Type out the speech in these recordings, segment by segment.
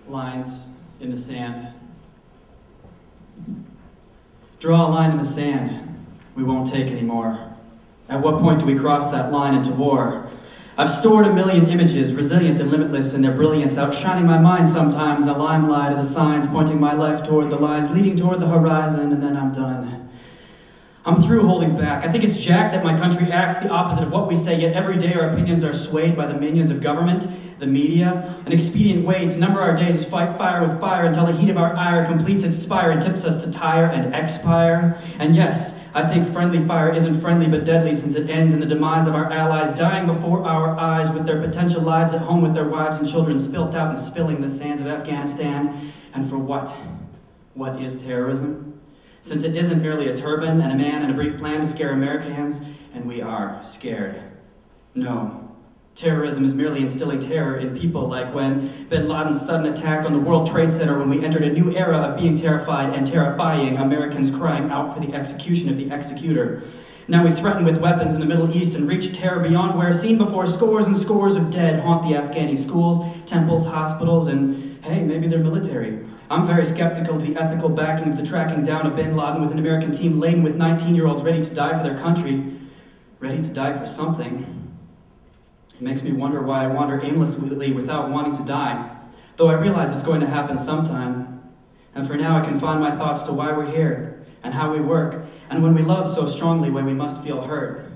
lines in the sand. Draw a line in the sand. We won't take any more. At what point do we cross that line into war? I've stored a million images, resilient and limitless in their brilliance, outshining my mind sometimes in the limelight of the signs, pointing my life toward the lines, leading toward the horizon, and then I'm done. I'm through holding back. I think it's jacked that my country acts the opposite of what we say, yet every day our opinions are swayed by the minions of government, the media, an expedient way to number our days, fight fire with fire until the heat of our ire completes its spire and tips us to tire and expire. And yes, I think friendly fire isn't friendly but deadly, since it ends in the demise of our allies dying before our eyes with their potential lives at home with their wives and children spilt out and spilling in the sands of Afghanistan. And for what? What is terrorism? Since it isn't merely a turban and a man and a brief plan to scare Americans, and we are scared. No. Terrorism is merely instilling terror in people, like when bin Laden's sudden attack on the World Trade Center, when we entered a new era of being terrified and terrifying, Americans crying out for the execution of the executor. Now we threaten with weapons in the Middle East and reach terror beyond where, seen before, scores and scores of dead haunt the Afghani schools, temples, hospitals, and hey, maybe they're military. I'm very skeptical of the ethical backing of the tracking down of bin Laden with an American team laden with 19-year-olds ready to die for their country, ready to die for something. It makes me wonder why I wander aimlessly without wanting to die, though I realize it's going to happen sometime. And for now, I confine my thoughts to why we're here, and how we work, and when we love so strongly, when we must feel hurt.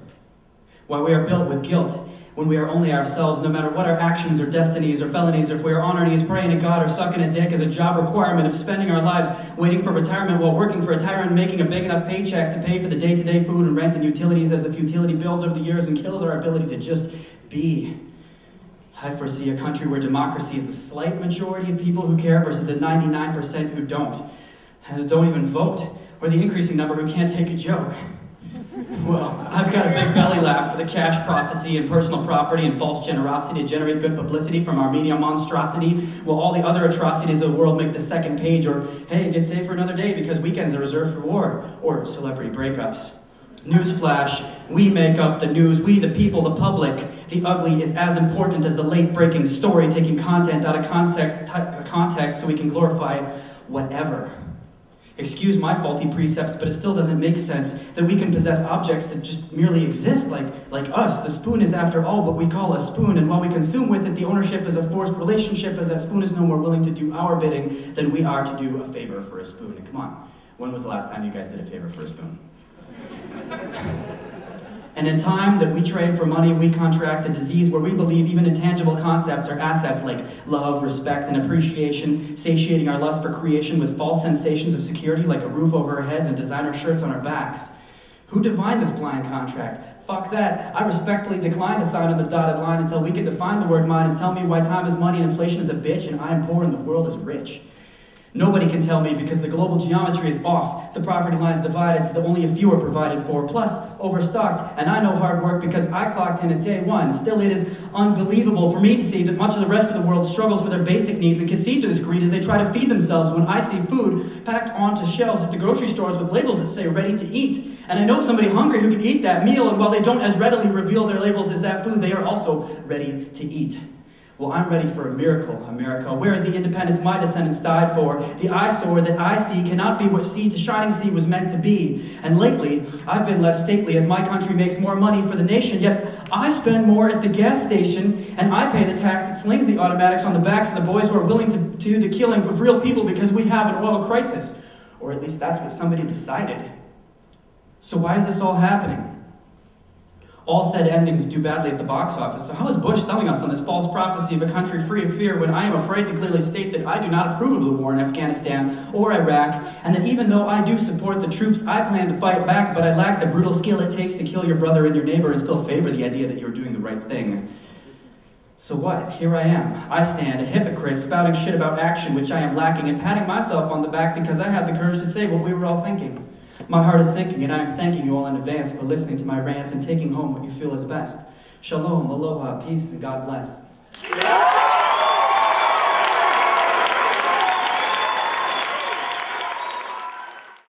Why we are built with guilt, when we are only ourselves, no matter what our actions or destinies or felonies, or if we are on our knees praying to God or sucking a dick as a job requirement of spending our lives waiting for retirement while working for a tyrant, making a big enough paycheck to pay for the day-to-day food and rent and utilities as the futility builds over the years and kills our ability to just be. I foresee a country where democracy is the slight majority of people who care versus the 99% who don't, and don't even vote, or the increasing number who can't take a joke. Well, I've got a big belly laugh for the cash prophecy and personal property and false generosity to generate good publicity from our media monstrosity, while all the other atrocities of the world make the second page, or, hey, get saved for another day because weekends are reserved for war, or celebrity breakups. Newsflash, we make up the news, we the people, the public. The ugly is as important as the late-breaking story, taking content out of context so we can glorify whatever. Excuse my faulty precepts, but it still doesn't make sense that we can possess objects that just merely exist, like us. The spoon is, after all, what we call a spoon, and while we consume with it, the ownership is a forced relationship, as that spoon is no more willing to do our bidding than we are to do a favor for a spoon. And come on, when was the last time you guys did a favor for a spoon? And in time that we trade for money, we contract a disease where we believe even intangible concepts are assets like love, respect, and appreciation, satiating our lust for creation with false sensations of security like a roof over our heads and designer shirts on our backs. Who defined this blind contract? Fuck that. I respectfully decline to sign on the dotted line until we can define the word mine and tell me why time is money and inflation is a bitch and I am poor and the world is rich. Nobody can tell me because the global geometry is off. The property lines divided so that only a few are provided for, plus overstocked. And I know hard work because I clocked in at day one. Still, it is unbelievable for me to see that much of the rest of the world struggles for their basic needs and concede to this greed as they try to feed themselves when I see food packed onto shelves at the grocery stores with labels that say ready to eat. And I know somebody hungry who can eat that meal, and while they don't as readily reveal their labels as that food, they are also ready to eat. Well, I'm ready for a miracle, America. Where is the independence my descendants died for? The eyesore that I see cannot be what sea to shining sea was meant to be. And lately, I've been less stately as my country makes more money for the nation, yet I spend more at the gas station, and I pay the tax that slings the automatics on the backs of the boys who are willing to do the killing of real people because we have an oil crisis. Or at least that's what somebody decided. So why is this all happening? All said endings do badly at the box office, so how is Bush selling us on this false prophecy of a country free of fear when I am afraid to clearly state that I do not approve of the war in Afghanistan or Iraq, and that even though I do support the troops, I plan to fight back, but I lack the brutal skill it takes to kill your brother and your neighbor and still favor the idea that you're doing the right thing. So what? Here I am. I stand, a hypocrite, spouting shit about action which I am lacking, and patting myself on the back because I had the courage to say what we were all thinking. My heart is sinking, and I am thanking you all in advance for listening to my rants and taking home what you feel is best. Shalom, aloha, peace, and God bless.